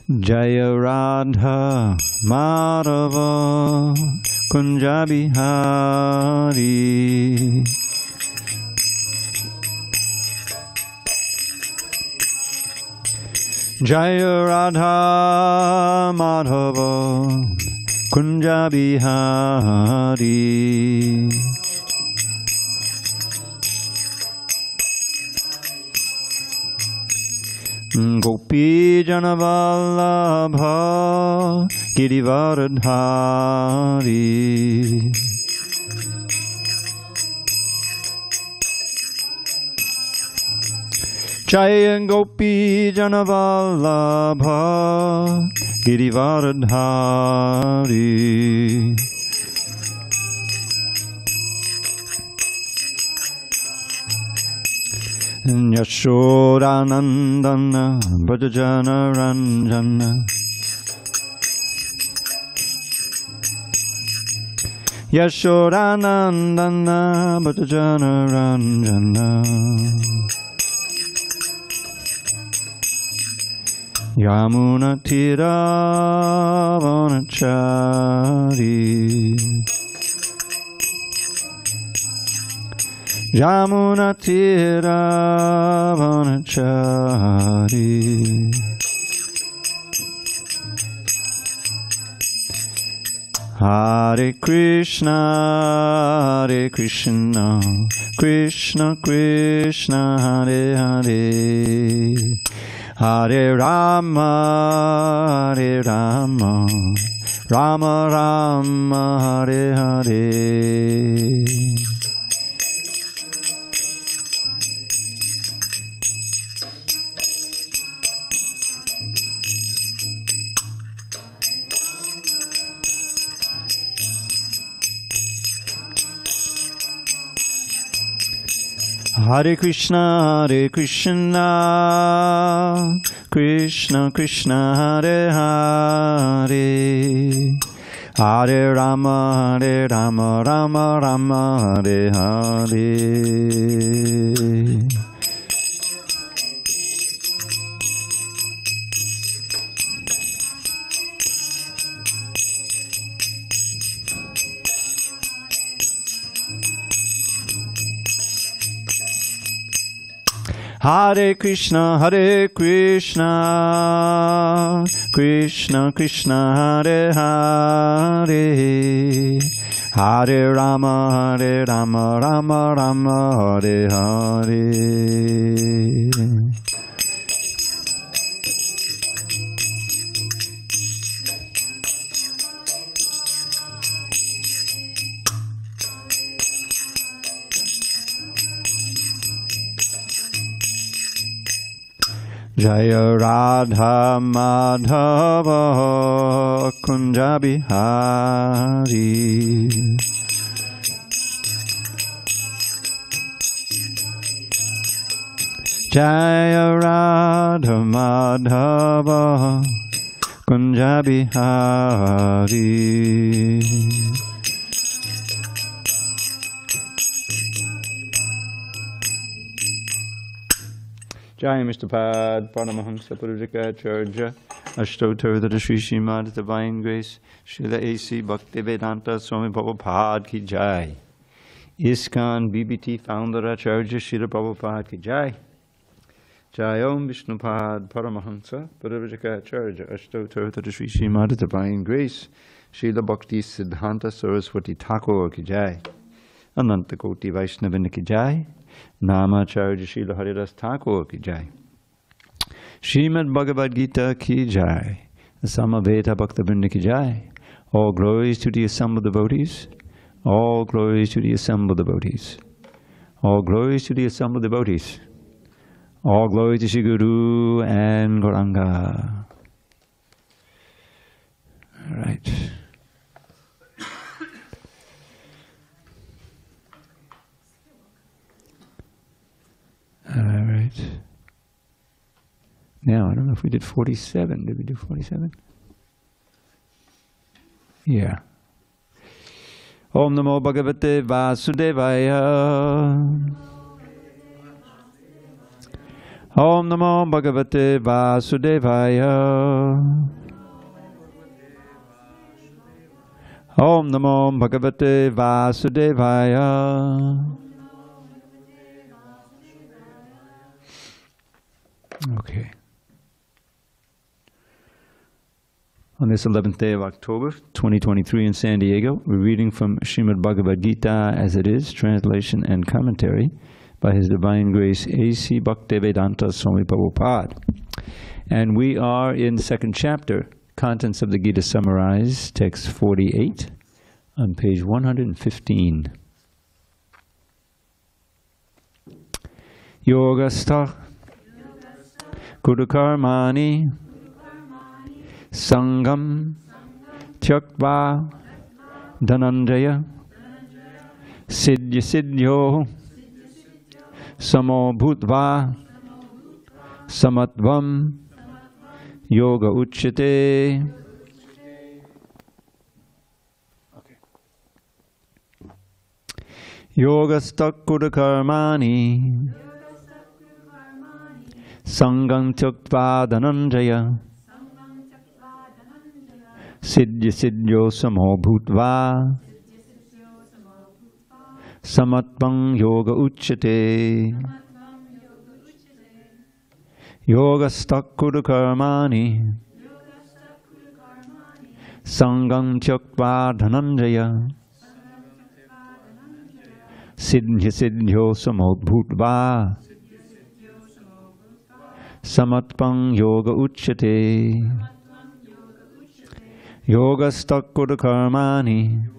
Jaya Radha Madhava Kunja Bihari. Jaya Radha Madhava Kunja Bihari. Gopi Janavallabha Girivardhari. Jaya Gopi Janavallabha Girivardhari. Yashodanandana Bhajana Ranjana. Yashodanandana Bhajana Ranjana. Yamuna Tira Vanachari. Yamuna Tira Vanachari. Hare Krishna, Hare Krishna, Krishna Krishna, Hare Hare, Hare Rama, Hare Rama, Rama Rama, Hare Hare. Hare Krishna, Hare Krishna, Krishna Krishna, Hare Hare, Hare Rama, Hare Rama, Rama Rama, Hare Hare. Hare Krishna, Hare Krishna, Krishna Krishna, Hare Hare, Hare Rama, Hare Rama, Rama Rama, Hare Hare. Jaya Radha Madhava Kunja Bihari. Jaya Radha Madhava Kunja Bihari. Jai Mr. Pad, Paramahamsa Purusakacharya, Ashtottara Sri Srimad Divine Grace, Srila A.C. Bhaktivedanta Swami Prabhupada ki Jai. ISKCON BBT Founder Acharya Srila Prabhupada ki Jai. Jai Om Vishnupad Paramahamsa Purusakacharya, Ashtottara Sri Srimad Divine Grace, Srila Bhakti Siddhanta Saraswati Thakur ki Jai. Ananta Koti Vaishnavina ki Jai. Namacharya Srila Haridas Thakur ki Jai. Srimad Bhagavad Gita ki Jai. Samaveta Bhaktivinoda ki Jai. All glories to the assembled devotees. All glories to the assembled devotees. All glories to the assembled devotees. All glory to Shri Guru and Gauranga. All right. All right. Now, I don't know if we did 47. Did we do 47? Yeah. Om Namo Bhagavate Vasudevaya. Om Namo Bhagavate Vasudevaya. Om Namo Bhagavate Vasudevaya. Okay. On this 11th day of October, 2023 in San Diego, we're reading from Srimad Bhagavad Gita as it is, translation and commentary by His Divine Grace A.C. Bhaktivedanta Swami Prabhupada. And we are in the second chapter, contents of the Gita summarized, text 48, on page 115. Yogastha Kurukarmani Sangam Tyaktva Dhananjaya Siddhya Siddhyo Samo Bhutva Samatvam Yoga Uchyate. Yogastakura karmani Sangam Tyaktva Dhananjaya Siddhya Siddhyo Samo Bhutva Samatvam Yoga Uchyate. Yogastakura karmani Sangam Tyaktva Dhananjaya Siddhya Siddhyo Samo Bhutva Samatvam Yoga Uchyate. Yogastakura karmani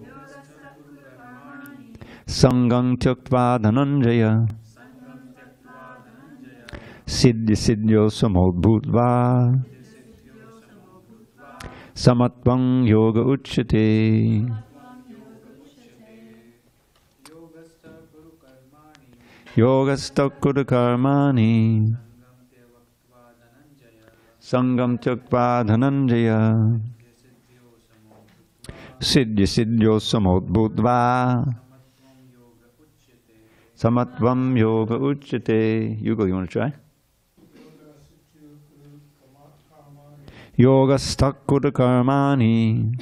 Sangam Tyaktva Dhananjaya Siddhya Siddhyo Samo Bhutva Samatvam Yoga Uchyate. Yogastakura karmani Sangam Tyaktva Dhananjaya Siddhya Siddhyo Samo Bhutva Samatvam Yoga Uchyate. Yugal, you want to try? Yogastakura karmani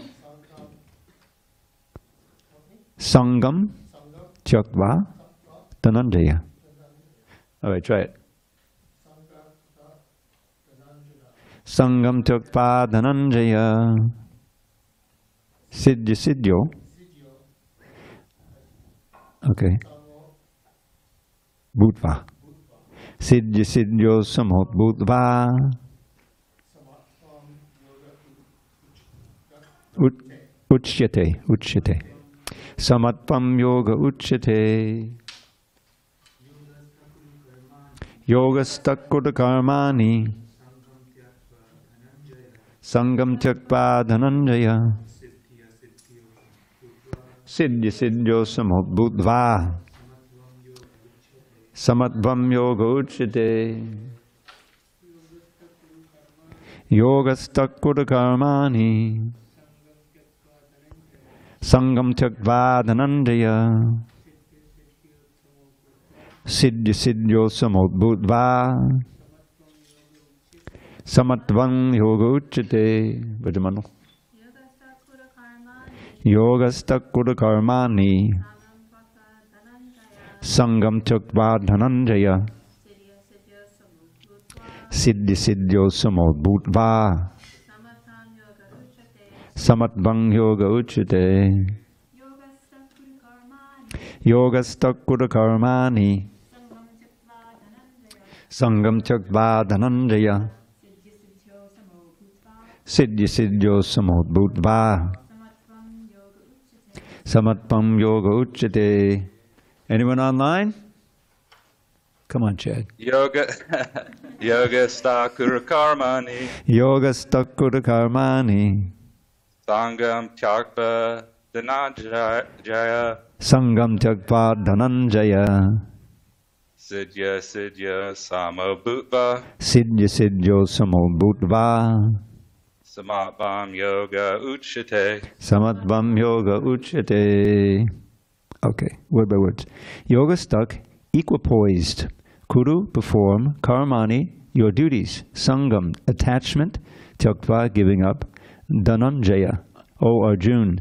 Sangam Tyaktva Dhananjaya. All right, try it. Sangam Tyaktva Dhananjaya Siddhya Siddhyo. Okay. Bhutva. Siddhya Siddhyo Samo Bhutva Uchyate. Uchyate. Samatvam Yoga Uchyate. Yogastakura karmani Sangam Tyaktva Dhananjaya Siddhya Siddhyo Samo Bhutva Samatvam Yoga Uchyate. Yogastakura karmani Sangam Tyaktva Dhananjaya Siddhya Siddhyo Samo Bhutva Samatvam Yoga Uchyate. Vajamano. Yogastakura karmani Sangam Tyaktva Dhananjaya Siddhya Siddhyo Samo Bhutva Samatvam Yoga Uchyate. Yogastakura karmani Sangam Tyaktva Dhananjaya Siddhya Siddhyo Samo Bhutva Samatvam Yoga Uchyate. Anyone online? Come on, Chad. Yogastakura karmani Yogastakura karmani Sangam Tyaktva Dhananjaya Sangam Tyaktva Dhananjaya Siddhya Siddhya Samo Bhutva Siddhya Siddhyo Samo Bhutva Samatvam Yoga Uchyate. Samatvam Yoga Uchyate. Okay, word by word. Yoga stuck, equipoised, Kuru, perform, karmani, your duties, sangam, attachment, tyaktva, giving up, dhananjaya, O Arjun,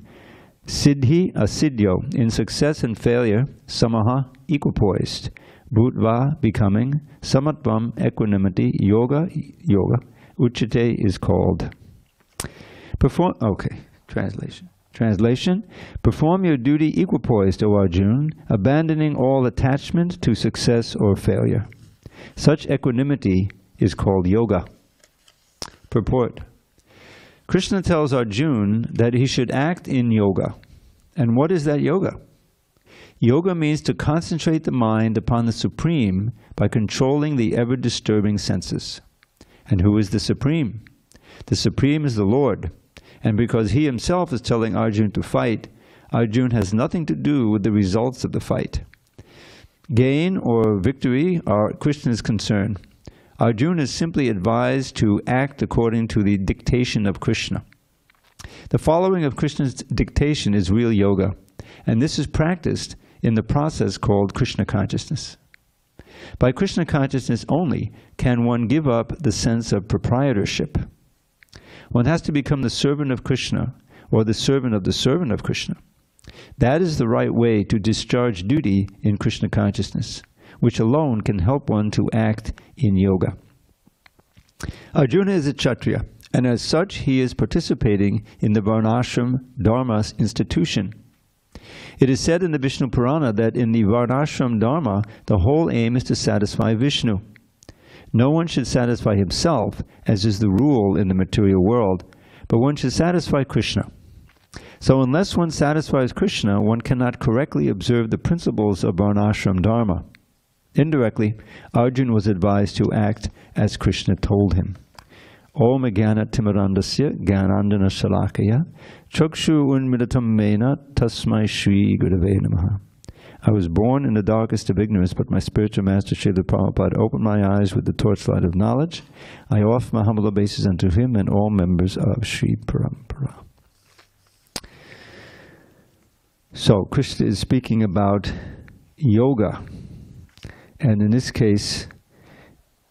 siddhi, asidhyo, in success and failure, samaha, equipoised, bhutva, becoming, samatvam, equanimity, yoga, uchite is called. Perform, okay, translation. Translation, perform your duty equipoised, O Arjun, abandoning all attachment to success or failure. Such equanimity is called yoga. Purport. Krishna tells Arjuna that he should act in yoga. And what is that yoga? Yoga means to concentrate the mind upon the Supreme by controlling the ever-disturbing senses. And who is the Supreme? The Supreme is the Lord. And because he himself is telling Arjuna to fight, Arjuna has nothing to do with the results of the fight. Gain or victory are Krishna's concern. Arjuna is simply advised to act according to the dictation of Krishna. The following of Krishna's dictation is real yoga, and this is practiced in the process called Krishna consciousness. By Krishna consciousness only can one give up the sense of proprietorship. One has to become the servant of Krishna, or the servant of Krishna. That is the right way to discharge duty in Krishna consciousness, which alone can help one to act in yoga. Arjuna is a Kshatriya, and as such he is participating in the Varnashram Dharma institution. It is said in the Vishnu Purana that in the Varnashram Dharma, the whole aim is to satisfy Vishnu. No one should satisfy himself, as is the rule in the material world, but one should satisfy Krishna. So unless one satisfies Krishna, one cannot correctly observe the principles of Varnashram Dharma. Indirectly, Arjuna was advised to act as Krishna told him. Om Jnana Timirandasya Jnanandana Shalakaya Chakshu Unmilitam Mena Tasmai Shri Gurave Namaha. I was born in the darkest of ignorance, but my spiritual master, Srila Prabhupada, opened my eyes with the torchlight of knowledge. I offer my humble obeisances unto him and all members of Sri Parampara. So, Krishna is speaking about yoga. And in this case,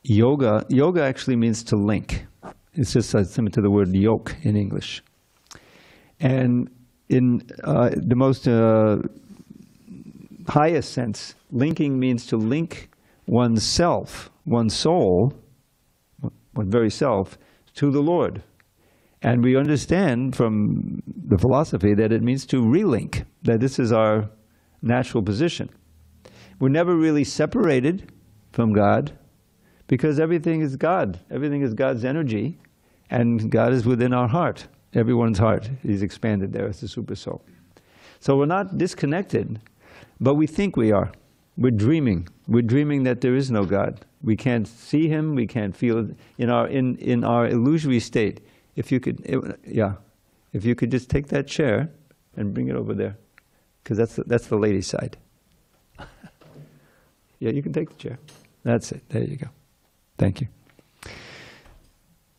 yoga actually means to link. It's just similar to the word yoke in English. And in the most highest sense, linking means to link one's self, one's soul, one's very self, to the Lord. And we understand from the philosophy that it means to relink, that this is our natural position. We're never really separated from God because everything is God. Everything is God's energy, and God is within our heart, everyone's heart. He's expanded there as the super soul. So we're not disconnected, but we think we are. We're dreaming. We're dreaming that there is no God. We can't see Him. We can't feel it in our illusory state. If you could, if you could just take that chair and bring it over there, because that's the lady side. Yeah, you can take the chair. That's it. There you go. Thank you.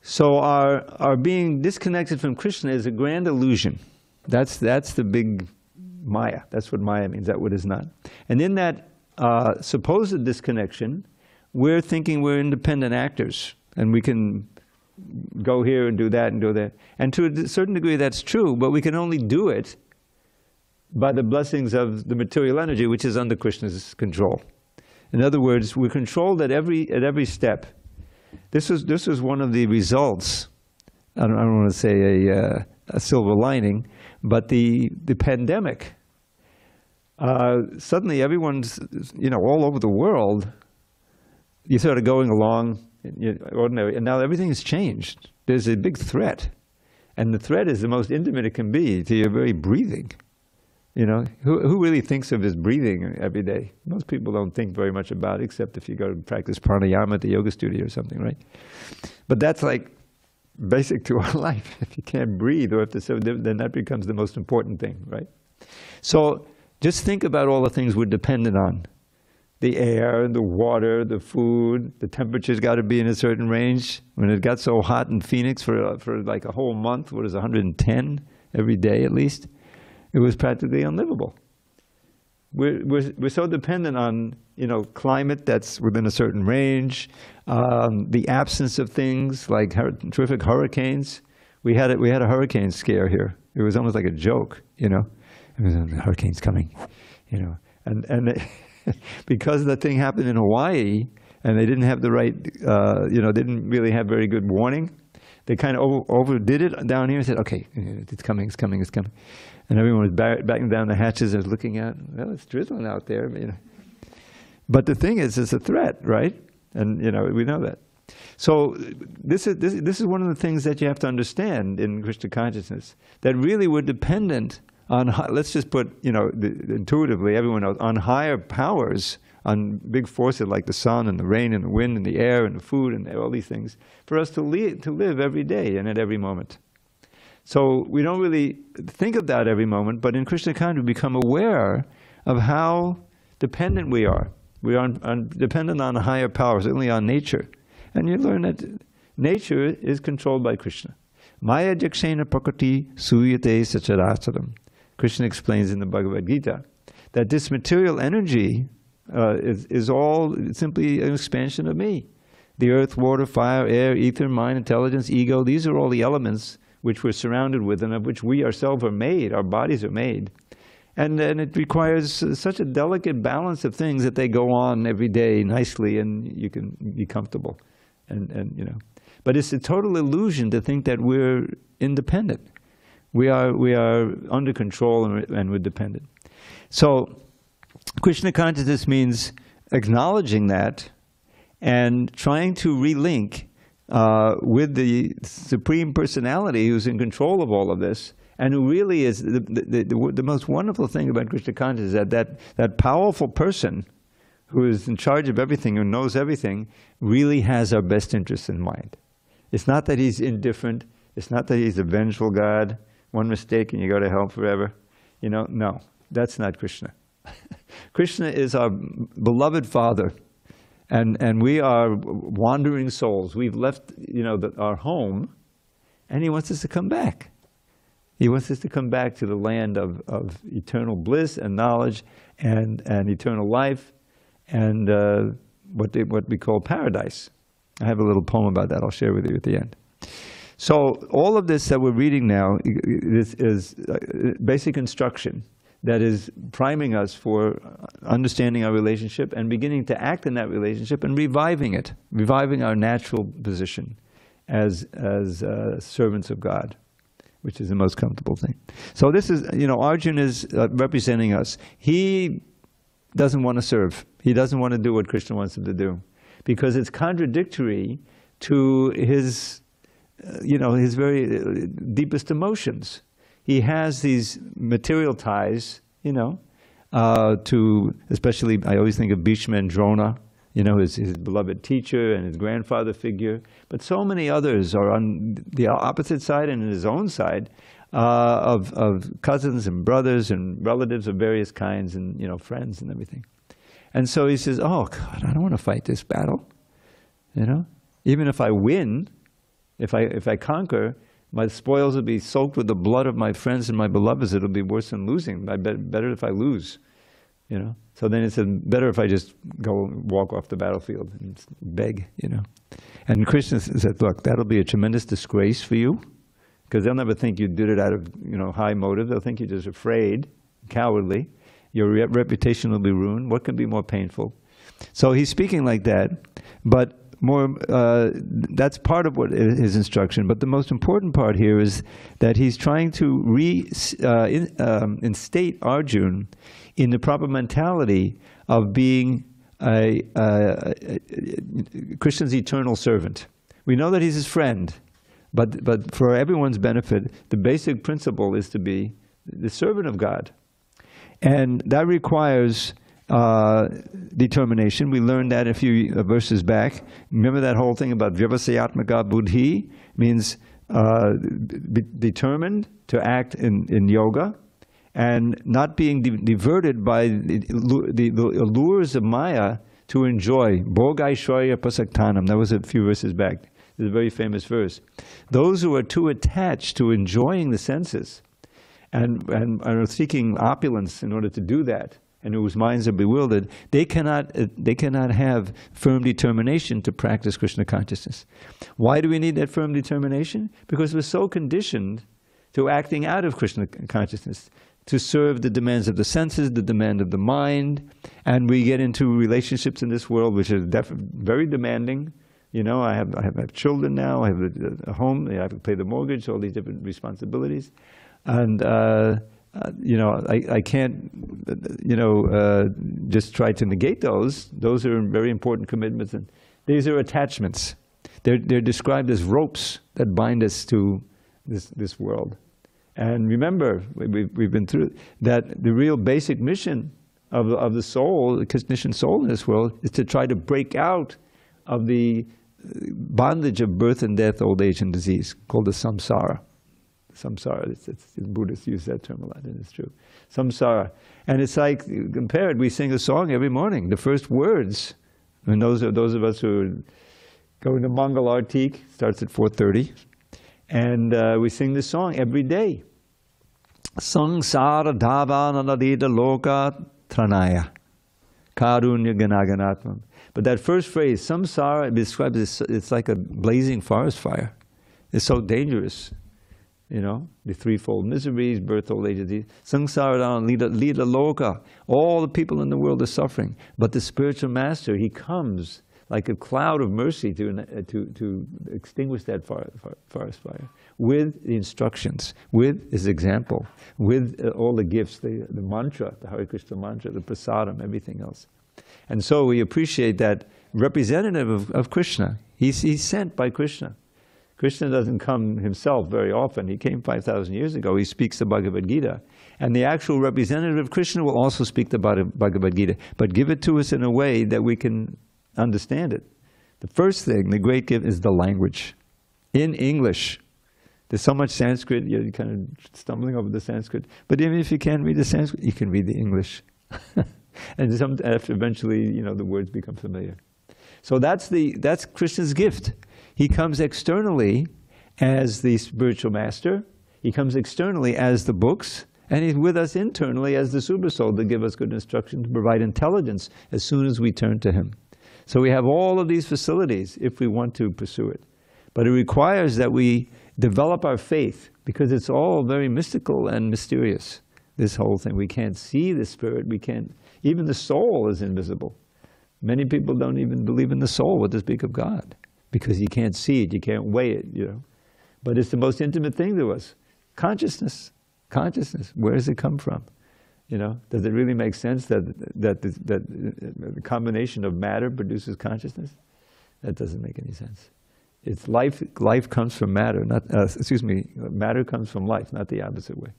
So our being disconnected from Krishna is a grand illusion. That's the big Maya. That's what Maya means. That's what is not. And in that supposed disconnection, we're thinking we're independent actors, and we can go here and do that and do that. And to a certain degree, that's true, but we can only do it by the blessings of the material energy, which is under Krishna's control. In other words, we're controlled at every step. This was one of the results. I don't want to say a silver lining, but the pandemic. Suddenly, everyone's all over the world. You started going along ordinary, and now everything has changed. There's a big threat, and the threat is the most intimate it can be to your very breathing. Who really thinks of his breathing every day? Most people don't think very much about it, except if you go to practice pranayama at the yoga studio or something, right? But that's like basic to our life. If you can't breathe, or then that becomes the most important thing, right? So just think about all the things we're dependent on. The air, the water, the food, the temperature's got to be in a certain range. When it got so hot in Phoenix for like a whole month, 110 every day at least? It was practically unlivable. we're so dependent on, climate that's within a certain range, the absence of things like terrific hurricanes. We had a hurricane scare here. It was almost like a joke, It was, the hurricane's coming, and because the thing happened in Hawaii and they didn't have the right, didn't really have very good warning. They kind of overdid it down here and said, okay, it's coming, it's coming, it's coming. And everyone was backing down the hatches and looking out. Well, it's drizzling out there. But the thing is, it's a threat, right? And, we know that. So this is one of the things that you have to understand in Krishna consciousness, that really we're dependent on, let's just put, intuitively, everyone knows, on higher powers, on big forces like the sun and the rain and the wind and the air and the food and all these things, for us to live every day and at every moment. So we don't really think of that every moment, but in Krishna consciousness we become aware of how dependent we are. We are dependent on a higher power, certainly on nature. And you learn that nature is controlled by Krishna. Maya jakshena prakriti suyate sacharacharam. Krishna explains in the Bhagavad Gita that this material energy is all simply an expansion of me. The earth, water, fire, air, ether, mind, intelligence, ego, these are all the elements which we're surrounded with and of which we ourselves are made, our bodies are made. And then it requires such a delicate balance of things that they go on every day nicely and you can be comfortable. But it's a total illusion to think that we're independent. We are under control and we're dependent. So Krishna consciousness means acknowledging that and trying to relink with the Supreme Personality who's in control of all of this, and who really is the most wonderful thing about Krishna consciousness is that powerful person who is in charge of everything, who knows everything, really has our best interests in mind. It's not that he's indifferent. It's not that he's a vengeful God. One mistake and you go to hell forever. No, that's not Krishna. Krishna is our beloved Father, and we are wandering souls. We've left, our home, and He wants us to come back. He wants us to come back to the land of eternal bliss and knowledge and eternal life, and what we call paradise. I have a little poem about that I'll share with you at the end. So all of this that we're reading now is basic instruction that is priming us for understanding our relationship and beginning to act in that relationship and reviving it, reviving our natural position as servants of God, which is the most comfortable thing. So this is, Arjuna is representing us. He doesn't want to serve. He doesn't want to do what Krishna wants him to do, because it's contradictory to his very deepest emotions. He has these material ties, to, especially, I always think of Bhishma and Drona, his beloved teacher and his grandfather figure. But so many others are on the opposite side and in his own side of cousins and brothers and relatives of various kinds and, friends and everything. And so he says, oh, God, I don't want to fight this battle. Even if I win, if I conquer, my spoils will be soaked with the blood of my friends and my beloveds. It'll be worse than losing. Better if I lose, So then it said, better if I just go walk off the battlefield and beg, And Krishna said, look, that'll be a tremendous disgrace for you, because they'll never think you did it out of, high motive. They'll think you're just afraid, cowardly. Your reputation will be ruined. What can be more painful? So he's speaking like that, but that's part of what his instruction. But the most important part here is that he's trying to instate Arjuna in the proper mentality of being Krishna's eternal servant. We know that he's his friend, but for everyone's benefit, the basic principle is to be the servant of God. And that requires determination. We learned that a few verses back. Remember that whole thing about vyavasayatmaka buddhi? Means determined to act in yoga and not being diverted by the allures of Maya to enjoy. Bhogaishwarya prasaktanam. That was a few verses back. It's a very famous verse. Those who are too attached to enjoying the senses and are seeking opulence in order to do that, and whose minds are bewildered, they cannot have firm determination to practice Krishna consciousness. Why do we need that firm determination? Because we're so conditioned to acting out of Krishna consciousness, to serve the demands of the senses, the demand of the mind, and we get into relationships in this world which are very demanding. You know, I have children now, I have a home, I have to pay the mortgage, all these different responsibilities. And, you know, I can't, you know, just try to negate those. Those are very important commitments. And these are attachments. They're described as ropes that bind us to this world. And remember, we've been through that the real basic mission of the soul, the Krishna soul in this world, is to try to break out of the bondage of birth and death, old age and disease, called the samsara. Samsara, Buddhists use that term a lot, and it's true. Samsara. And it's like, compared, we sing a song every morning. The first words, and those of us who are going to Mangal Artik, starts at 4:30, and we sing this song every day. Samsara dhavananadita loka tranaya karunya ganaganatmam. But that first phrase, samsara, it describes it's like a blazing forest fire. It's so dangerous, you know, the threefold miseries, birth, old age, disease. Samsara lita loka. All the people in the world are suffering. But the spiritual master, he comes like a cloud of mercy to extinguish that forest fire with the instructions, with his example, with all the gifts, the mantra, the Hare Krishna mantra, the prasadam, everything else. And so we appreciate that representative of Krishna. He's sent by Krishna. Krishna doesn't come himself very often. He came 5,000 years ago. He speaks the Bhagavad Gita. And the actual representative of Krishna will also speak the Bhagavad Gita, but give it to us in a way that we can understand it. The first thing, the great gift, is the language. In English. There's so much Sanskrit, you're kind of stumbling over the Sanskrit. But even if you can't read the Sanskrit, you can read the English. And eventually, you know, the words become familiar. So that's Krishna's gift. He comes externally as the spiritual master. He comes externally as the books. And he's with us internally as the super soul to give us good instruction, to provide intelligence as soon as we turn to him. So we have all of these facilities if we want to pursue it. But it requires that we develop our faith, because it's all very mystical and mysterious, this whole thing. We can't see the spirit, we can't, even the soul is invisible. Many people don't even believe in the soul, what to speak of God, because you can't see it, you can't weigh it, you know. But it's the most intimate thing to us. Consciousness, where does it come from? You know, does it really make sense that the combination of matter produces consciousness? That doesn't make any sense. It's life comes from matter, not, matter comes from life, not the opposite way.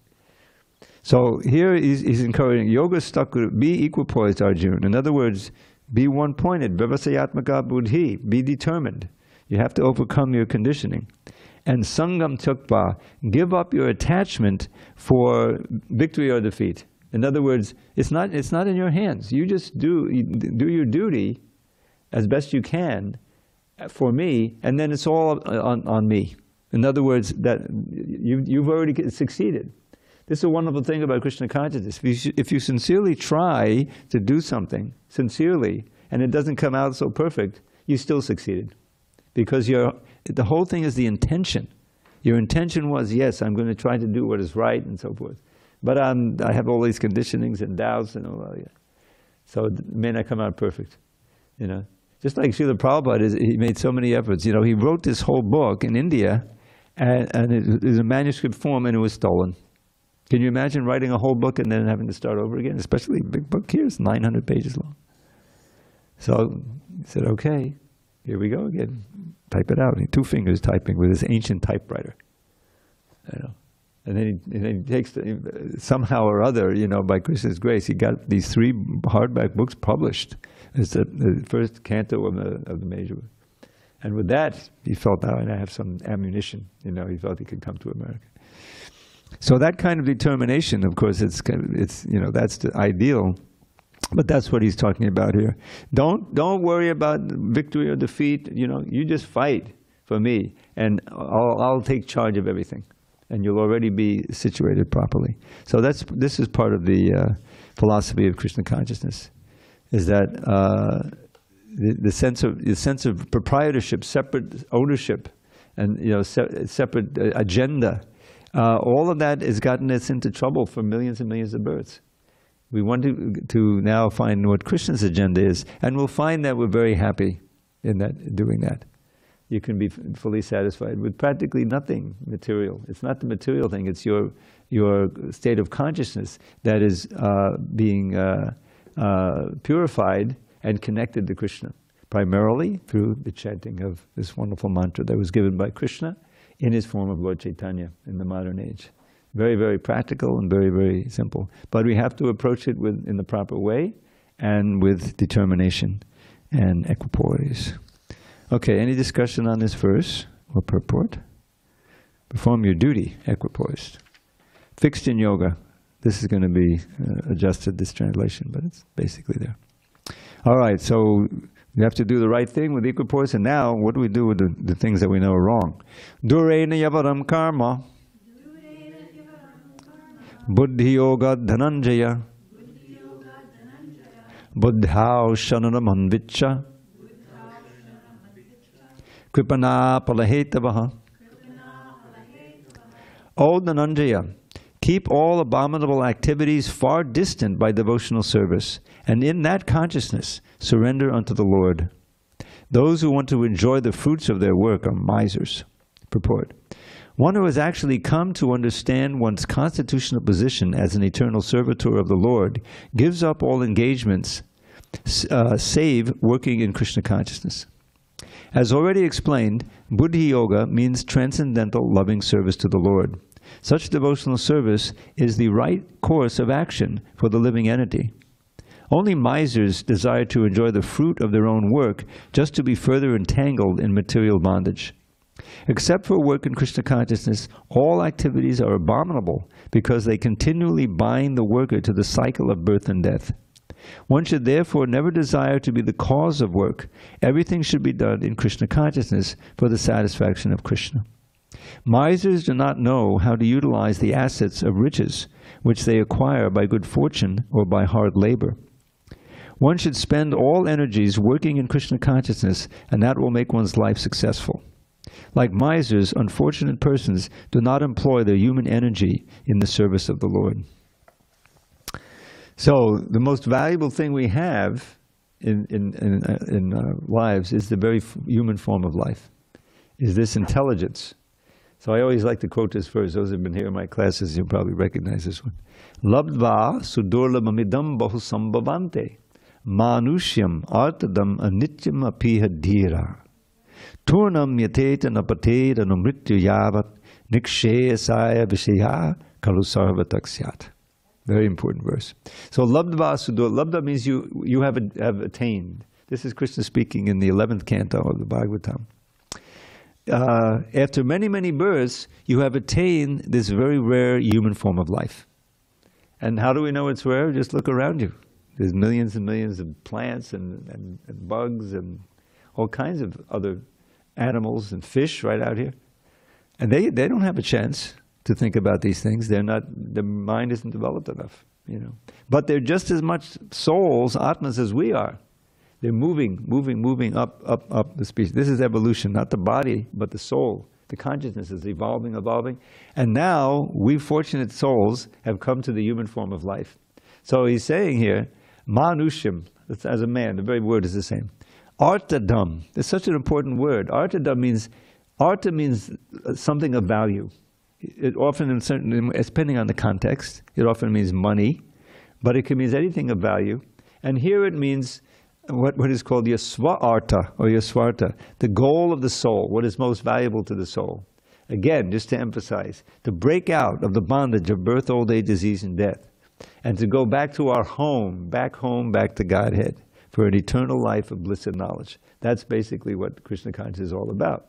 So here he's encouraging, yoga stuck with, be equipoised, Arjuna. In other words, be one-pointed, vivasayatmaka buddhi, be determined. You have to overcome your conditioning. And sangam chakpa, give up your attachment for victory or defeat. In other words, it's not in your hands. You just do your duty as best you can for me, and then it's all on me. In other words, that you've already succeeded. This is a wonderful thing about Krishna consciousness. If you sincerely try to do something, sincerely, and it doesn't come out so perfect, you still succeeded. Because the whole thing is the intention. Your intention was, yes, I'm going to try to do what is right and so forth. But I have all these conditionings and doubts and all that. So it may not come out perfect, you know. Just like Srila Prabhupada, he made so many efforts. You know, he wrote this whole book in India, and it was a manuscript form, and it was stolen. Can you imagine writing a whole book and then having to start over again? Especially a big book here, it's 900 pages long. So he said, okay, here we go again. Type it out. 2 fingers typing with his ancient typewriter. You know. And then he takes, somehow or other, you know, by Krishna's grace, he got these 3 hardback books published. It's the first canto of the major book. And with that, he felt, now I have some ammunition. You know, he felt he could come to America. So that kind of determination, of course, it's you know, that's the ideal. But that's what he's talking about here. Don't worry about victory or defeat. You know, you just fight for me, and I'll take charge of everything. and you'll already be situated properly. So this is part of the philosophy of Krishna consciousness, is that the sense of proprietorship, separate ownership, and separate agenda. All of that has gotten us into trouble for millions and millions of births. We want to now find what Krishna's agenda is, and we'll find that we're very happy in doing that. You can be fully satisfied with practically nothing material. It's not the material thing, it's your state of consciousness that is being purified and connected to Krishna, primarily through the chanting of this wonderful mantra that was given by Krishna in his form of Lord Chaitanya in the modern age. Very, very practical and very, very simple. But we have to approach it in the proper way and with determination and equipoise. Okay, any discussion on this verse or purport? Perform your duty, equipoised. Fixed in yoga. This is going to be adjusted, this translation, but it's basically there. All right, so we have to do the right thing with equipoise, and now what do we do with the things that we know are wrong? Durena yavaram karma. Buddhi yoga dhananjaya. Buddhau shananam hanvicha. Kripana palahetavaha. O Dhananjaya, keep all abominable activities far distant by devotional service, and in that consciousness surrender unto the Lord. Those who want to enjoy the fruits of their work are misers. Purport. One who has actually come to understand one's constitutional position as an eternal servitor of the Lord gives up all engagements save working in Krishna consciousness. As already explained, Buddhi Yoga means transcendental loving service to the Lord. Such devotional service is the right course of action for the living entity. Only misers desire to enjoy the fruit of their own work just to be further entangled in material bondage. Except for work in Krishna consciousness, all activities are abominable because they continually bind the worker to the cycle of birth and death. One should therefore never desire to be the cause of work. Everything should be done in Krishna consciousness for the satisfaction of Krishna. Misers do not know how to utilize the assets of riches, which they acquire by good fortune or by hard labor. One should spend all energies working in Krishna consciousness, and that will make one's life successful. Like misers, unfortunate persons do not employ their human energy in the service of the Lord. So, the most valuable thing we have in our lives is the very human form of life, is this intelligence. So I always like to quote this verse. Those who have been here in my classes, you'll probably recognize this one. Labdva sudurlabhamidam bahusambhavante manushyam artadam anityam apiha dhira turnam yateta napateta numrityu yavat nikshayasaya vishaya kalusarvatakshyat. Very important verse. So labdva sudur, labdva means you have attained. This is Krishna speaking in the 11th canto of the Bhagavatam. After many, many births, you have attained this very rare human form of life. And how do we know it's rare? Just look around you. There's millions and millions of plants and bugs and all kinds of other animals and fish right out here. And they don't have a chance to think about these things. Their mind isn't developed enough, But they're just as much souls, atmas, as we are. They're moving up the species. This is evolution, not the body, but the soul. The consciousness is evolving. And now, we fortunate souls have come to the human form of life. So he's saying here, manusham, as a man, the very word is the same. Artadam, it's such an important word. Artadam means, arta means something of value. It often, depending on the context, it often means money, but it can mean anything of value. And here it means what is called yasva-arta or yasvarta, the goal of the soul, what is most valuable to the soul. Again, just to emphasize, to break out of the bondage of birth, old age, disease, and death, and to go back to our home, back to Godhead, for an eternal life of bliss and knowledge. That's basically what Krishna consciousness is all about.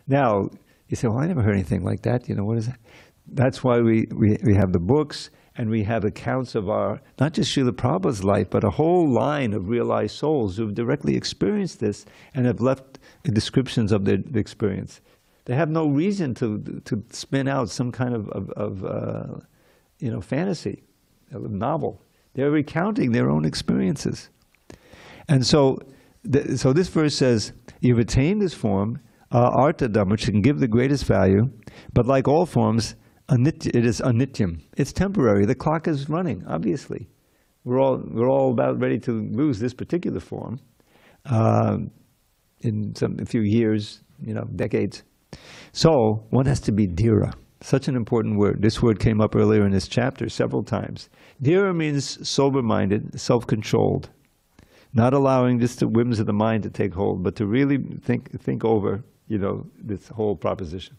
Now, you say, well, I never heard anything like that. What is that? That's why we have the books, and we have accounts of our, not just Srila Prabhupada's life, but a whole line of realized souls who have directly experienced this and have left descriptions of their experience. They have no reason to spin out some kind of fantasy, a novel. They're recounting their own experiences. And so this verse says, you've attained this form, artadam, which can give the greatest value, but like all forms, it is anityam. It's temporary. The clock is running, obviously. We're all about ready to lose this particular form in a few years, decades. So one has to be dhira. Such an important word. This word came up earlier in this chapter several times. Dhira means sober-minded, self-controlled, not allowing just the whims of the mind to take hold, but to really think over, this whole proposition.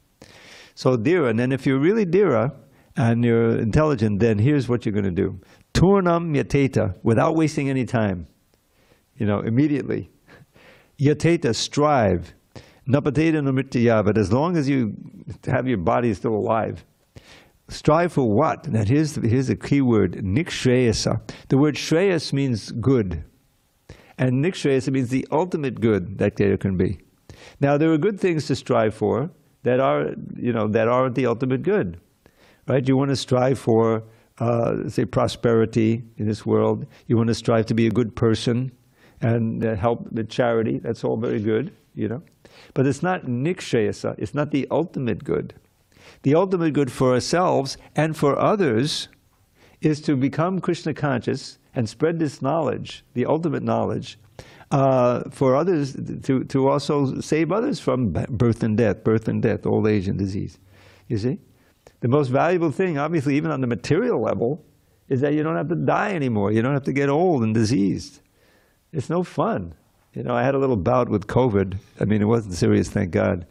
So dhira, and then if you're really dhira and you're intelligent, then here's what you're going to do. Turnam yateta, without wasting any time, immediately. Yateta, strive. Napateta namrityaya, but as long as you have your body still alive. Strive for what? Now here's a key word, nikshreyasa. The word shreyas means good. And nikshreyasa means the ultimate good that there can be. Now there are good things to strive for that aren't the ultimate good. Right? You want to strive for say prosperity in this world. You want to strive to be a good person and help with charity. That's all very good, But it's not nikshayasa. It's not the ultimate good. The ultimate good for ourselves and for others is to become Krishna conscious and spread this knowledge, the ultimate knowledge, for others, to also save others from birth and death, old age and disease. You see? The most valuable thing, obviously, even on the material level, is that you don't have to die anymore. You don't have to get old and diseased. It's no fun. I had a little bout with COVID. I mean, it wasn't serious, thank God.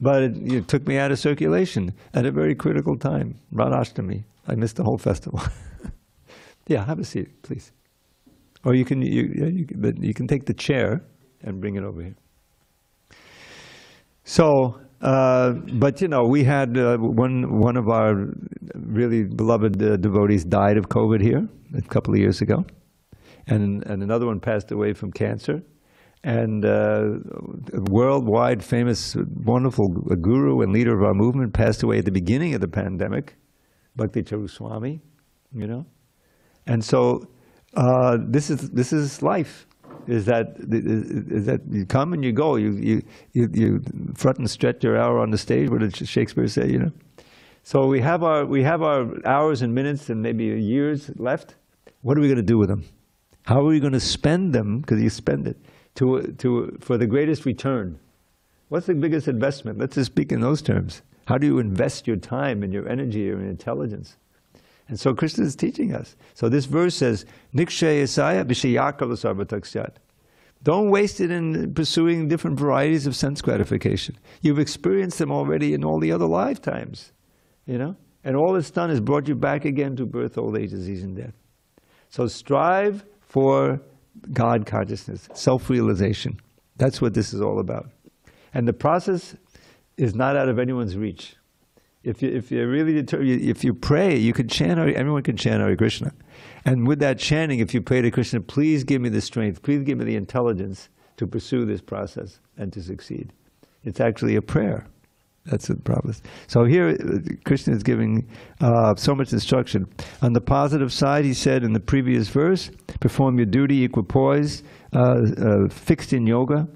But it took me out of circulation at a very critical time, Radhashtami. I missed the whole festival. Yeah, have a seat, please. Or you can take the chair and bring it over here. So, but we had one of our really beloved devotees died of COVID here a couple of years ago, and another one passed away from cancer. And a worldwide famous, wonderful guru and leader of our movement passed away at the beginning of the pandemic, Bhakti Charu Swami, And so this is life. Is that you come and you go. You front and stretch your hour on the stage. What did Shakespeare say? So we have our hours and minutes and maybe years left. What are we going to do with them? How are we going to spend them? Because you spend it. For the greatest return. What's the biggest investment? Let's just speak in those terms. How do you invest your time and your energy and your intelligence? And so Krishna is teaching us. So this verse says, Nikshayasaya vishayakala sarvatakshat. Don't waste it in pursuing different varieties of sense gratification. You've experienced them already in all the other lifetimes. And all it's done is brought you back again to birth, old age, disease, and death. So strive for God consciousness, self-realization. That's what this is all about. And the process is not out of anyone's reach. If you're really determined, if you pray, you can chant, everyone can chant Hare Krishna. And with that chanting, if you pray to Krishna, please give me the strength, please give me the intelligence to pursue this process and to succeed. It's actually a prayer. That's the promise. So here, Krishna is giving so much instruction. On the positive side, he said in the previous verse, perform your duty equipoise, fixed in yoga,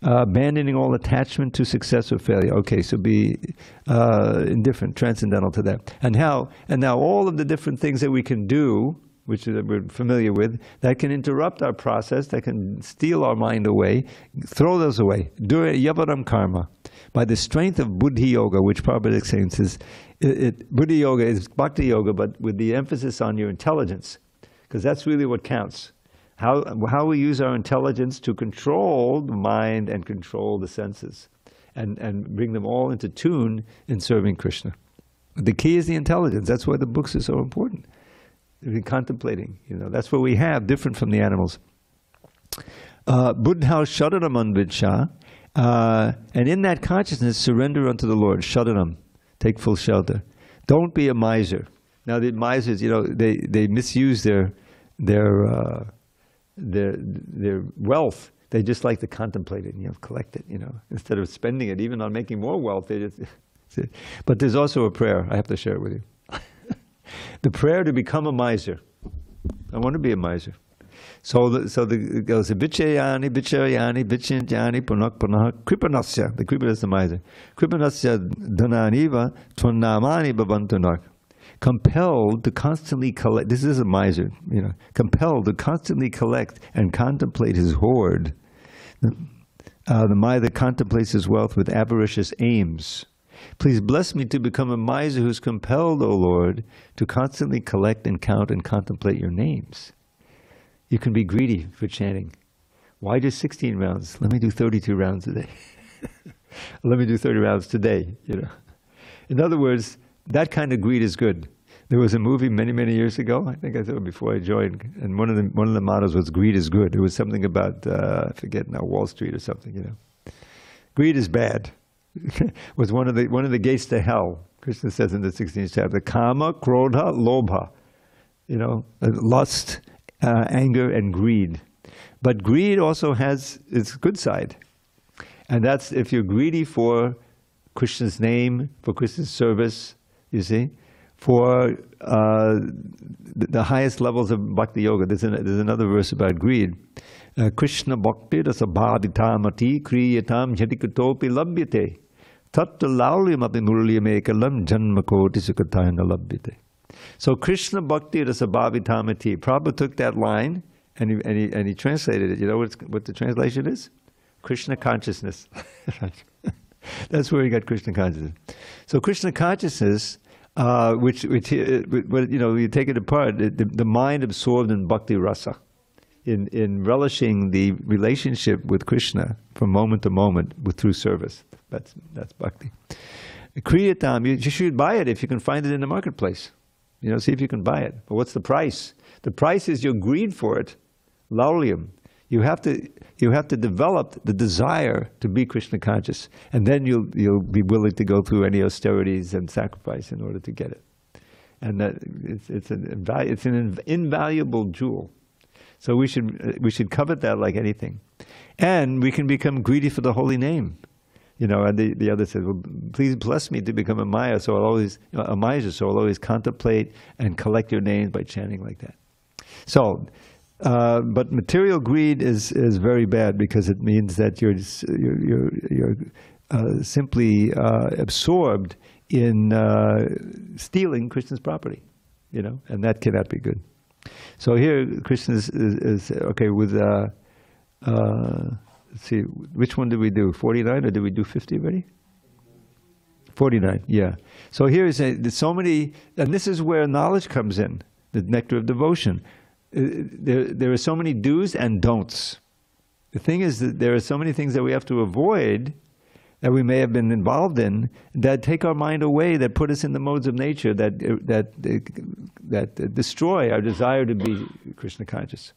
abandoning all attachment to success or failure. Okay, so be indifferent, transcendental to that. And now all of the different things that we can do, which we're familiar with, that can interrupt our process, that can steal our mind away, throw those away. Dura yavaram karma. By the strength of Buddhi Yoga, which Prabhupada explains, Buddhi Yoga is Bhakti Yoga, but with the emphasis on your intelligence, because that's really what counts. How we use our intelligence to control the mind and control the senses, and bring them all into tune in serving Krishna. The key is the intelligence. That's why the books are so important. Contemplating, that's what we have, different from the animals. Buddhau sharanam anvidsha. And in that consciousness, surrender unto the Lord. Sharanam. Take full shelter. Don't be a miser. Now the misers, they misuse their wealth They just like to contemplate it, collect it, instead of spending it, even on making more wealth. They just, but there's also a prayer. I have to share it with you. The prayer to become a miser. I want to be a miser. So it goes, Vichayani, Vichayani, Vichintyani, Punak Punah, Kripanasya. The Kripa is the miser. Kripanasya Dhananiva, Tvannamani Bhavantunak. Compelled to constantly collect, this is a miser, compelled to constantly collect and contemplate his hoard. The miser contemplates his wealth with avaricious aims. Please bless me to become a miser who's compelled, O Lord, to constantly collect and count and contemplate your names. You can be greedy for chanting. Why do 16 rounds? Let me do 32 rounds a day. Let me do 30 rounds today, In other words, that kind of greed is good. There was a movie many, many years ago, I think I saw it before I joined, and one of the mottos was greed is good. It was something about, I forget now, Wall Street or something, Greed is bad. Was one of the gates to hell. Krishna says in the 16th chapter, Kama, Krodha, Lobha. Lust, anger, and greed. But greed also has its good side. And that's if you're greedy for Krishna's name, for Krishna's service, you see, for the highest levels of bhakti yoga. There's another verse about greed. Krishna bhakti rasabhaditamati kriyatam jhatikutopi labhyate tatta laulyam api murulyamekalam janmakoti sukatayana labhyate. So Krishna bhakti rasabhaditamati. Prabhupada took that line and he translated it. You know what the translation is? Krishna consciousness. That's where he got Krishna consciousness. So Krishna consciousness, which you take it apart, the mind absorbed in bhakti rasa, in relishing the relationship with Krishna from moment to moment through service. That's bhakti. Kriyatam, you should buy it if you can find it in the marketplace. See if you can buy it. But what's the price? The price is your greed for it. Laulyam. You have to develop the desire to be Krishna conscious, and then you'll be willing to go through any austerities and sacrifice in order to get it. And that it's an invaluable jewel. So we should covet that like anything, and we can become greedy for the holy name. And the other says, well, please bless me to become a miser, so I'll always contemplate and collect your names by chanting like that. So. But material greed is very bad because it means that you're simply absorbed in stealing Krishna's property, and that cannot be good. So here Krishna is okay with. Let's see, which one did we do? 49 or did we do 50 already? 49, yeah. So here is there's so many, and this is where knowledge comes in, the nectar of devotion. There are so many do's and don'ts. The thing is that there are so many things that we have to avoid that we may have been involved in that take our mind away, that put us in the modes of nature, that destroy our desire to be Krishna conscious.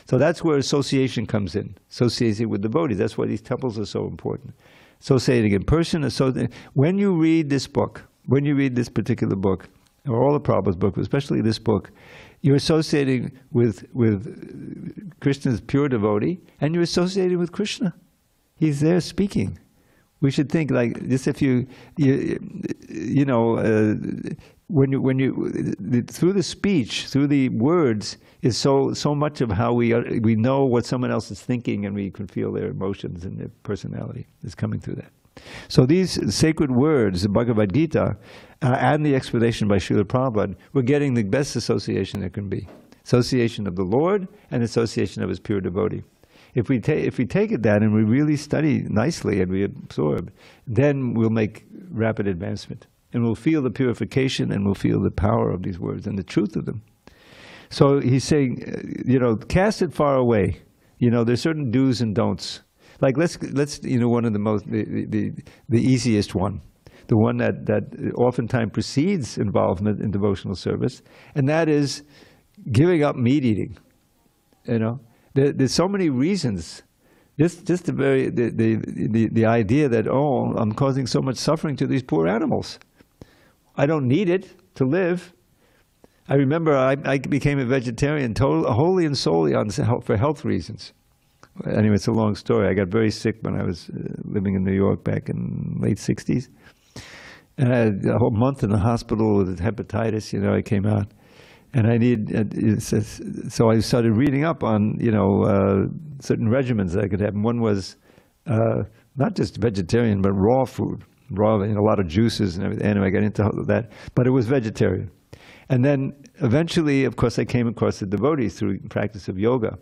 So that's where association comes in, associating with devotees. That's why these temples are so important. Associating in person. When you read this book, when you read this particular book, or all the Prabhupada's book, especially this book, you're associating with Krishna's pure devotee, and you're associating with Krishna. He's there speaking. We should think like this: if when you through the speech, through the words, is so much of how we know what someone else is thinking, and we can feel their emotions and their personality is coming through that. So these sacred words, the Bhagavad Gita, and the explanation by Srila Prabhupada, we're getting the best association there can be. Association of the Lord and association of His pure devotee. If we take it that and we really study nicely and we absorb, then we'll make rapid advancement. And we'll feel the purification and we'll feel the power of these words and the truth of them. So he's saying, cast it far away. There's certain do's and don'ts. Like let's one of the most the easiest one, the one that oftentimes precedes involvement in devotional service, and that is giving up meat eating. There's so many reasons. Just the idea that I'm causing so much suffering to these poor animals. I don't need it to live. I remember I became a vegetarian wholly and solely for health reasons. Anyway, it's a long story. I got very sick when I was living in New York back in late 60s. And I had a whole month in the hospital with hepatitis, I came out. And so I started reading up on, certain regimens that I could have. And one was not just vegetarian, but raw food. Raw, a lot of juices and everything. Anyway, I got into that. But it was vegetarian. And then eventually, of course, I came across the devotees through practice of yoga.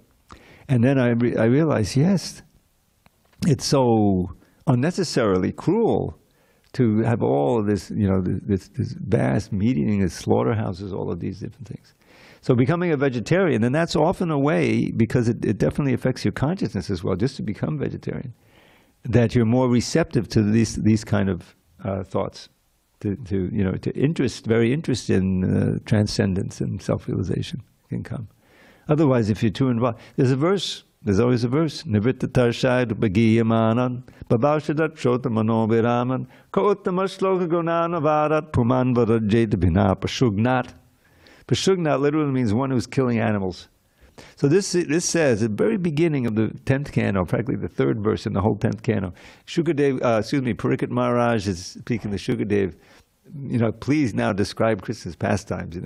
And then I realized, yes, it's so unnecessarily cruel to have all of this, this vast meat eating, slaughterhouses, all of these different things. So becoming a vegetarian, and that's often a way, because it definitely affects your consciousness as well, just to become vegetarian, that you're more receptive to these kind of thoughts, to very interested in transcendence and self-realization can come. Otherwise, if you're too involved, there's always a verse. Nivritta tarshad upagiyamanan, babavshadat shotamano viraman, kauttama shloka gunana varat, puman varajeta bina pashugnat. Pashugnat literally means one who's killing animals. So this says, at the very beginning of the 10th canto, practically the third verse in the whole 10th canto, Parikshit Maharaj is speaking to Shukadev, please now describe Krishna's pastimes,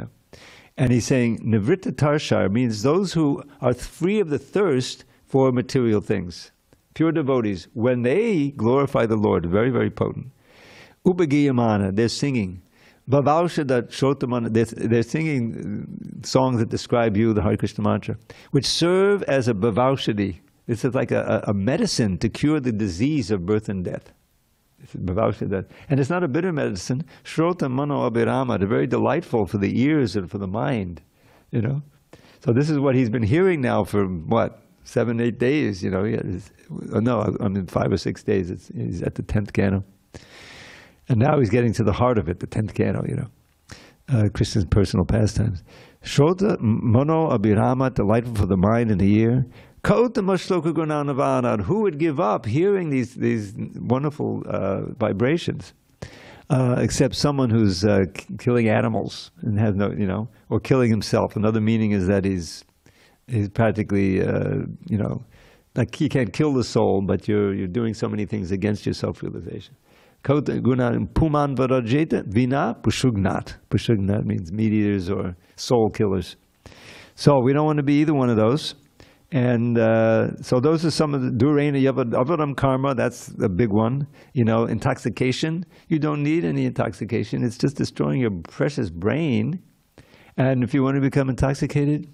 And he's saying, Nivritta Tarshar means those who are free of the thirst for material things. Pure devotees, when they glorify the Lord, very, very potent. Upagiyamana, they're singing. Bhavaushada Shotamana, they're singing songs that describe you, the Hare Krishna mantra, which serve as a bhavaushadi. This is like a medicine to cure the disease of birth and death. And it's not a bitter medicine. Shrota mano abhirama, they're very delightful for the ears and for the mind, So this is what he's been hearing now for, 7, 8 days, 5 or 6 days. He's at the 10th canto. And now he's getting to the heart of it, the 10th canto, Krishna's personal pastimes. Shrota mano abhirama, delightful for the mind and the ear. Who would give up hearing these wonderful vibrations, except someone who's killing animals and has no, or killing himself. Another meaning is that he's practically, like he can't kill the soul, but you're doing so many things against your self-realization. Puman varajeta vina pushugnat. Pushugnat means meat eaters or soul killers. So we don't want to be either one of those. And so those are some of the Durena Avaram karma, that's a big one. Intoxication, you don't need any intoxication. It's just destroying your precious brain. And if you want to become intoxicated,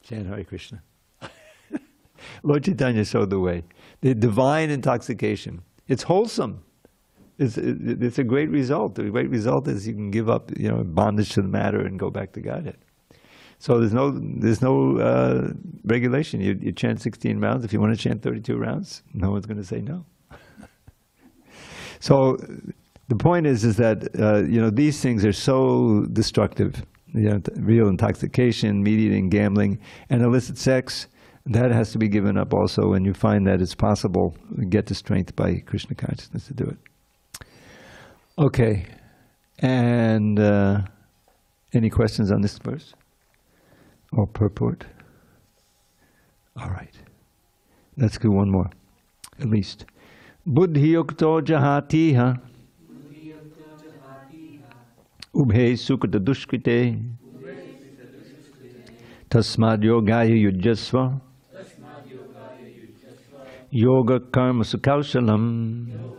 chant Hare Krishna. Lord Chaitanya showed the way. The divine intoxication. It's wholesome. It's a great result. The great result is you can give up bondage to the matter and go back to Godhead. So there's no regulation. You chant 16 rounds. If you want to chant 32 rounds, no one's going to say no. So the point is that these things are so destructive. Real intoxication, meat eating, gambling, and illicit sex. That has to be given up also. And you find that it's possible to get the strength by Krishna consciousness to do it. Okay, and any questions on this verse? Or purport? All right. Let's do one more, at least. Buddhi yukto jahatiha ubhe sukata dushkrite tasmad yogaya yujjasva yoga karma sukaushalam.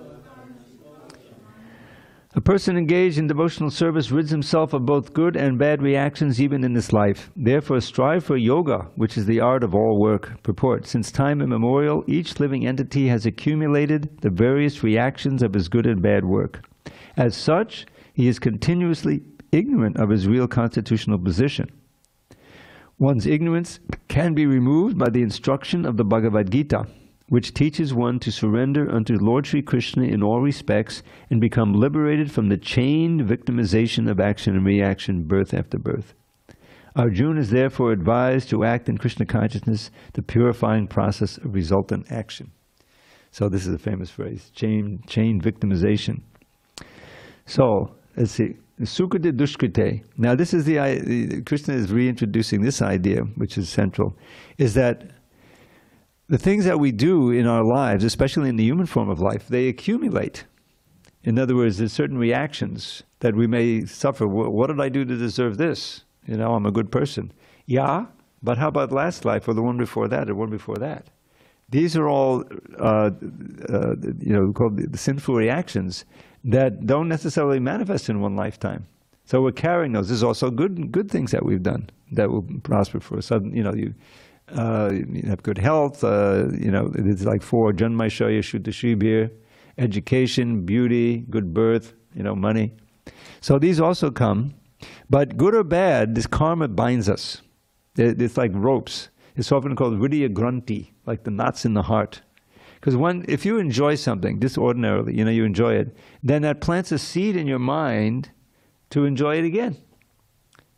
A person engaged in devotional service rids himself of both good and bad reactions even in this life. Therefore, strive for yoga, which is the art of all work. Purport: since time immemorial, each living entity has accumulated the various reactions of his good and bad work. As such, he is continuously ignorant of his real constitutional position. One's ignorance can be removed by the instruction of the Bhagavad Gita, which teaches one to surrender unto Lord Sri Krishna in all respects and become liberated from the chained victimization of action and reaction, birth after birth. Arjuna is therefore advised to act in Krishna consciousness, the purifying process of resultant action. So this is a famous phrase, chain victimization. So, let's see. Sukriti dushkrite. Now this is Krishna is reintroducing this idea, which is central, is that the things that we do in our lives, especially in the human form of life, they accumulate. In other words, there's certain reactions that we may suffer. What did I do to deserve this? You know, I'm a good person. Yeah, but how about last life, or the one before that, or one before that? These are all, you know, called the sinful reactions that don't necessarily manifest in one lifetime. So we're carrying those. There's also good things that we've done that will prosper for us. You know, you have good health. You know, it's like 4 Janmai Shuddha Shibir, education, beauty, good birth. You know, money. So these also come, but good or bad, this karma binds us. It's like ropes. It's often called Hridaya Granthi, like the knots in the heart. Because if you enjoy something, just ordinarily, you know, you enjoy it, then that plants a seed in your mind to enjoy it again.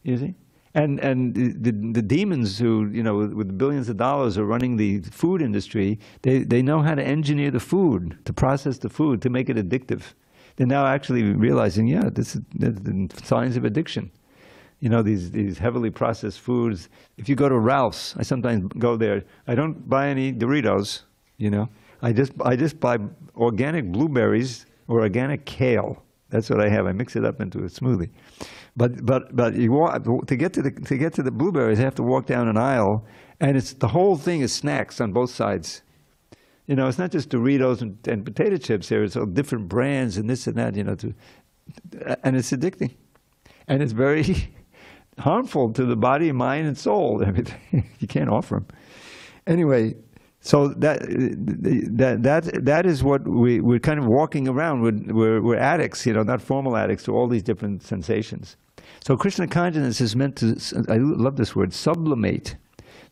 You see? And the demons who, you know, with billions of dollars are running the food industry, they know how to engineer the food, to process the food, to make it addictive. They're now actually realizing, yeah, this is the signs of addiction. You know, these heavily processed foods. If you go to Ralph's, I sometimes go there. I don't buy any Doritos, you know. I just buy organic blueberries or organic kale. That's what I have. I mix it up into a smoothie. But you walk, to get to the blueberries, you have to walk down an aisle, and the whole thing is snacks on both sides. You know, it's not just Doritos and potato chips here. It's all different brands and this and that. You know, and it's addicting, and it's very harmful to the body, mind, and soul. Everything you can't offer them. Anyway, so that is what we're kind of walking around. We're addicts, you know, not formal addicts to all these different sensations. So Krishna consciousness is meant to, I love this word, sublimate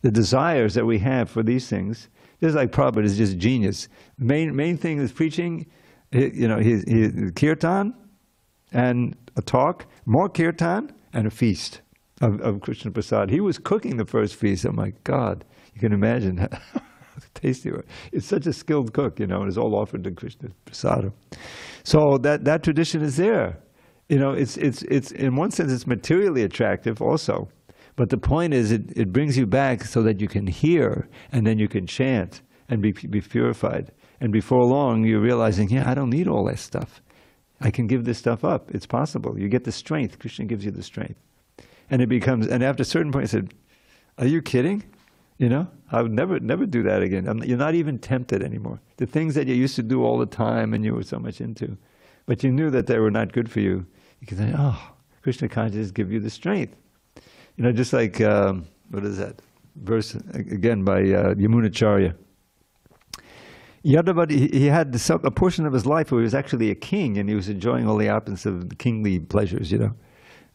the desires that we have for these things. Just like Prabhupada is just genius. Main thing is preaching, you know, his kirtan and a talk, more kirtan and a feast of Krishna Prasad. He was cooking the first feast. Oh my God, you can imagine how tasty it was. It's such a skilled cook, you know, and it's all offered to Krishna Prasad. So that tradition is there. You know, it's in one sense it's materially attractive also. But the point is, it brings you back so that you can hear, and then you can chant and be purified. And before long, you're realizing, yeah, I don't need all that stuff. I can give this stuff up. It's possible. You get the strength. Krishna gives you the strength. And it becomes, and after a certain point, I said, are you kidding? You know, I would never do that again. You're not even tempted anymore. The things that you used to do all the time and you were so much into, but you knew that they were not good for you. You can say, oh, Krishna consciousness give you the strength. You know, just like, what is that? Verse, again, by Yamunacharya. Yadavadi, he had a portion of his life where he was actually a king and he was enjoying all the opulence of the kingly pleasures, you know.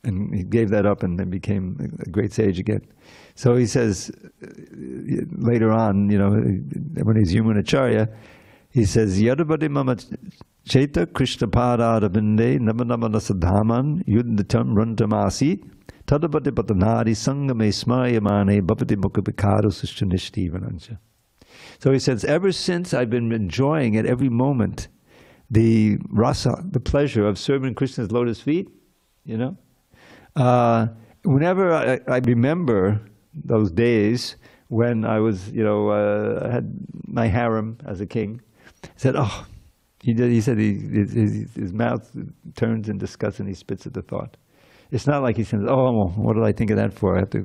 And he gave that up and then became a great sage again. So he says, later on, you know, when he's Yamunacharya, he says, Yadavadi mama cheta krishna padadabinde namanamana sadhaman yuddhatam rantamasit tadabadi patanadi sangame smayamane bhavati mukhabikado sushtanishtivanancha. So he says, ever since I've been enjoying at every moment the rasa, the pleasure of serving Krishna's lotus feet, you know, whenever I remember those days when I was, you know, I had my harem as a king, I said, oh, he said his mouth turns in disgust and he spits at the thought. It's not like he says, oh, well, what did I think of that for? I have to,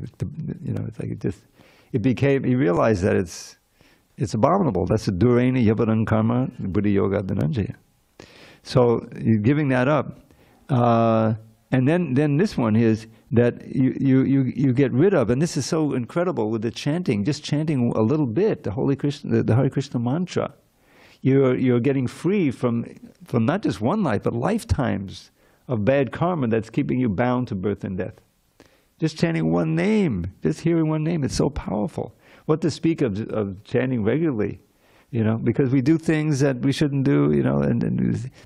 you know, it's like he realized that it's abominable. That's the Durena Yavaran Karma Buddhi Yoga Dhananjaya. So you're giving that up. And then this one is that you get rid of, and this is so incredible with the chanting, just chanting a little bit, the Hare Krishna mantra. You're getting free from not just one life, but lifetimes of bad karma that's keeping you bound to birth and death. Just chanting one name, just hearing one name, it's so powerful. What to speak of chanting regularly, you know, because we do things that we shouldn't do, you know,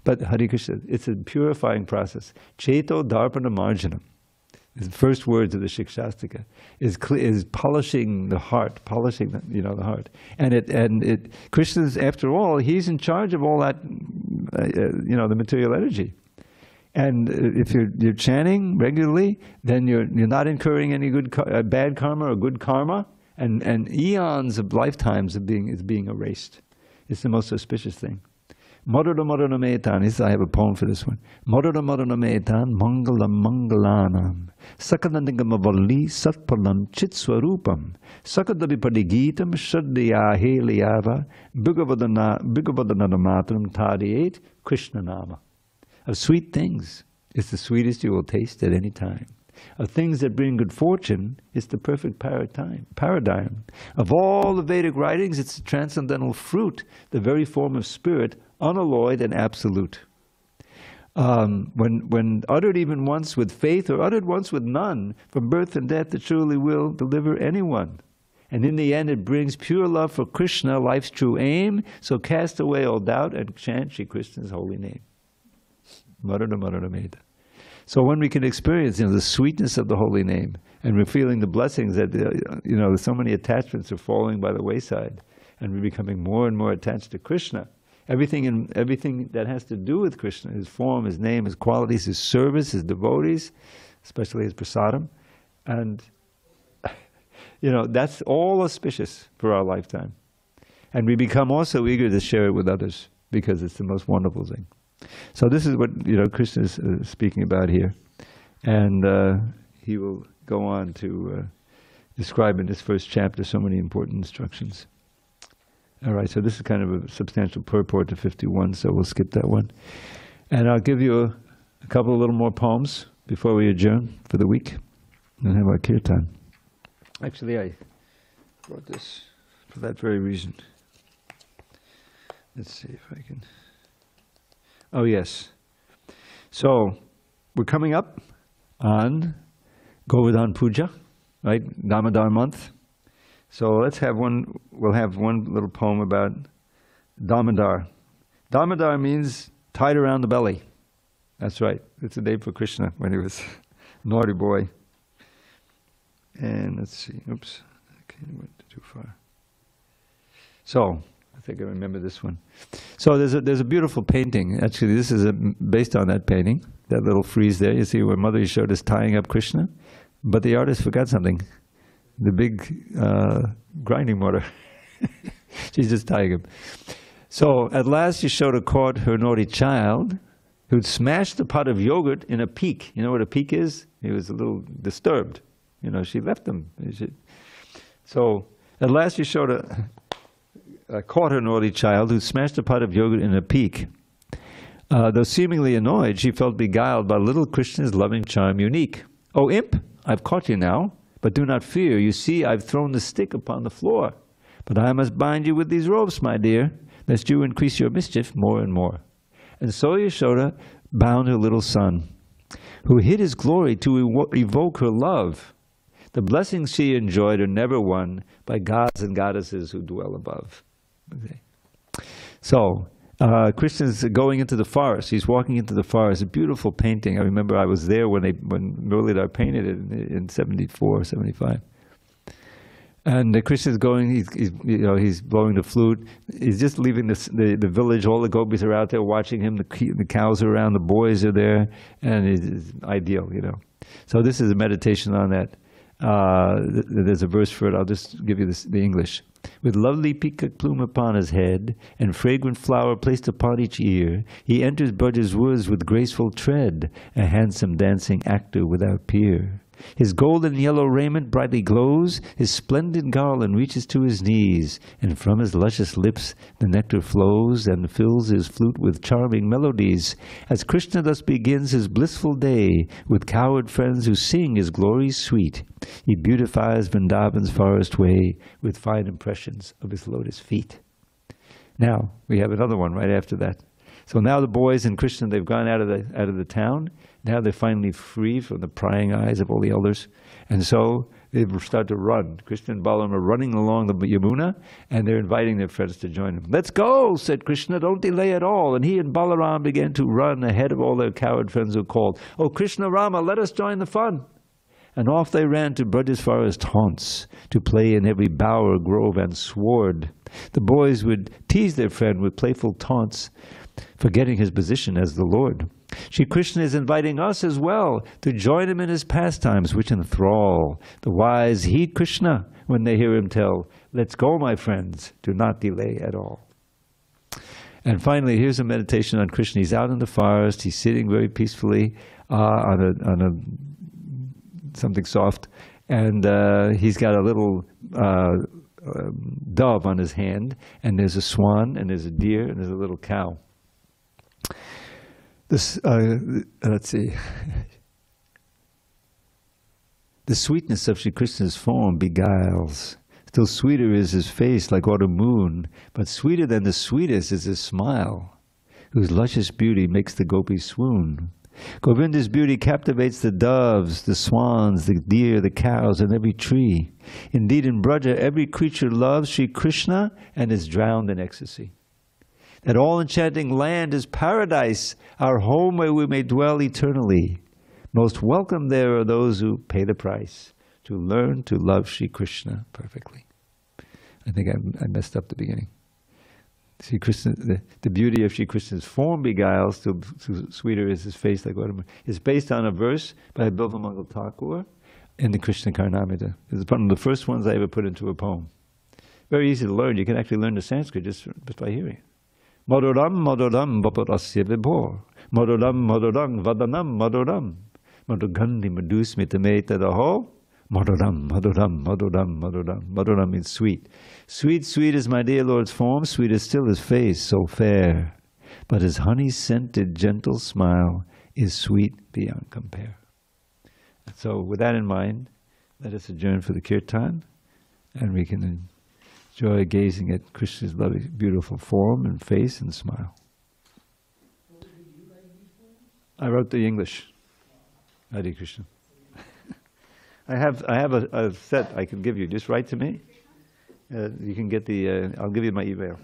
but Hare Krishna, it's a purifying process. Cheto Darpana Marjanam, the first words of the Shikshastika, is polishing the heart, polishing the heart. And Krishna's, after all, he's in charge of all that, you know, the material energy. And if you're chanting regularly, then you're not incurring any bad karma or good karma, And eons of lifetimes of being erased. It's the most auspicious thing. Modana Modana Metan, I have a poem for this one. Modana Modana Metan, Mangalam Mangalanam, Sakadaningamavalli Satpalam Chitswarupam, Sakadabi Padigitam, Shadya Heliava, Bhagavadanadamatram Tadiate, Krishna Nama. Of sweet things, it's the sweetest you will taste at any time. Of things that bring good fortune, it's the perfect paradigm. Of all the Vedic writings, it's the transcendental fruit, the very form of spirit, unalloyed and absolute. When uttered even once with faith or uttered once with none, from birth and death it truly will deliver anyone. And in the end it brings pure love for Krishna, life's true aim, so cast away all doubt and chant Shri Krishna's holy name. Marana Marana Meda. So when we can experience, the sweetness of the holy name, and we're feeling the blessings that, so many attachments are falling by the wayside, and we're becoming more and more attached to Krishna. Everything that has to do with Krishna, his form, his name, his qualities, his service, his devotees, especially his prasadam, and that's all auspicious for our lifetime. And we become also eager to share it with others because it's the most wonderful thing. So this is what Krishna is speaking about here, and he will go on to describe in this first chapter so many important instructions. All right, so this is kind of a substantial purport to 51, so we'll skip that one. And I'll give you a couple of little more poems before we adjourn for the week and have our kirtan. Actually, I brought this for that very reason. Let's see if I can... Oh, yes. So, we're coming up on Govardhan Puja, right? Damodar month. So we'll have one little poem about Damodar. Damodar means tied around the belly. That's right. It's a name for Krishna when he was a naughty boy. And let's see. Oops. Okay, I went too far. So, I think I remember this one. So there's a beautiful painting. Actually, this is based on that painting, that little frieze there. You see where Mother showed us tying up Krishna, but the artist forgot something. The big grinding mortar. She's just tying him. So at last Yashoda caught her naughty child, who'd smashed a pot of yogurt in a peak. You know what a peak is? He was a little disturbed. She left him. So at last Yashoda caught her naughty child, who smashed a pot of yogurt in a peak. Though seemingly annoyed, she felt beguiled by little Krishna's loving charm unique. "Oh, imp, I've caught you now, but do not fear. You see, I've thrown the stick upon the floor. But I must bind you with these ropes, my dear, lest you increase your mischief more and more." And so Yashoda bound her little son, who hid his glory to evoke her love. The blessings she enjoyed are never won by gods and goddesses who dwell above. Okay. So, Krishna's going into the forest. He's walking into the forest. A beautiful painting. I remember I was there when Muralidhar painted it in 74, 75. And Krishna's going. He's blowing the flute. He's just leaving the village. All the gopis are out there watching him. The cows are around. The boys are there, and it's ideal. So this is a meditation on that. There's a verse for it. I'll just give you the English. With lovely peacock plume upon his head, and fragrant flower placed upon each ear, he enters Braja's woods with graceful tread, a handsome dancing actor without peer. His golden yellow raiment brightly glows, his splendid garland reaches to his knees, and from his luscious lips the nectar flows and fills his flute with charming melodies. As Krishna thus begins his blissful day, with cowherd friends who sing his glories sweet, he beautifies Vrindavan's forest way with fine impressions of his lotus feet. Now, we have another one right after that. So now the boys and Krishna, they've gone out of the town. Now they're finally free from the prying eyes of all the elders. And so they start to run. Krishna and Balaram are running along the Yamuna, and they're inviting their friends to join them. "Let's go," said Krishna, "don't delay at all." And he and Balaram began to run ahead of all their coward friends who called, "Oh, Krishna Rama, let us join the fun." And off they ran to Braja's forest haunts, to play in every bower, grove, and sward. The boys would tease their friend with playful taunts, forgetting his position as the Lord. Shri Krishna is inviting us as well to join him in his pastimes, which enthrall. The wise heed Krishna when they hear him tell, "Let's go, my friends, do not delay at all." And finally, here's a meditation on Krishna. He's out in the forest. He's sitting very peacefully on something soft, and he's got a little dove on his hand, and there's a swan, and there's a deer, and there's a little cow. This, let's see. The sweetness of Shri Krishna's form beguiles. Still sweeter is his face like autumn moon, but sweeter than the sweetest is his smile, whose luscious beauty makes the gopis swoon. Govinda's beauty captivates the doves, the swans, the deer, the cows, and every tree. Indeed, in Braja, every creature loves Shri Krishna and is drowned in ecstasy. That all-enchanting land is paradise, our home where we may dwell eternally. Most welcome there are those who pay the price to learn to love Shri Krishna perfectly. I think I messed up the beginning. Shri Krishna, the beauty of Shri Krishna's form beguiles, still sweeter is his face like autumn. It's based on a verse by Bilvamangal Thakur in the Krishna Karnamrita. It's one of the first ones I ever put into a poem. Very easy to learn. You can actually learn the Sanskrit just by hearing it. Maduram, maduram, vaparasya vibhor. Maduram, maduram, vadanam, maduram. Madhugandhi madhusmitame tadaho. Maduram, maduram, maduram, maduram. Maduram means sweet. Sweet, sweet is my dear Lord's form, sweet is still his face, so fair. But his honey-scented, gentle smile is sweet beyond compare. So with that in mind, let us adjourn for the kirtan, and we can enjoy gazing at Krishna's lovely, beautiful form and face and smile. I wrote the English. Hare Krishna. I have a set I can give you. Just write to me. You can get the. I'll give you my email.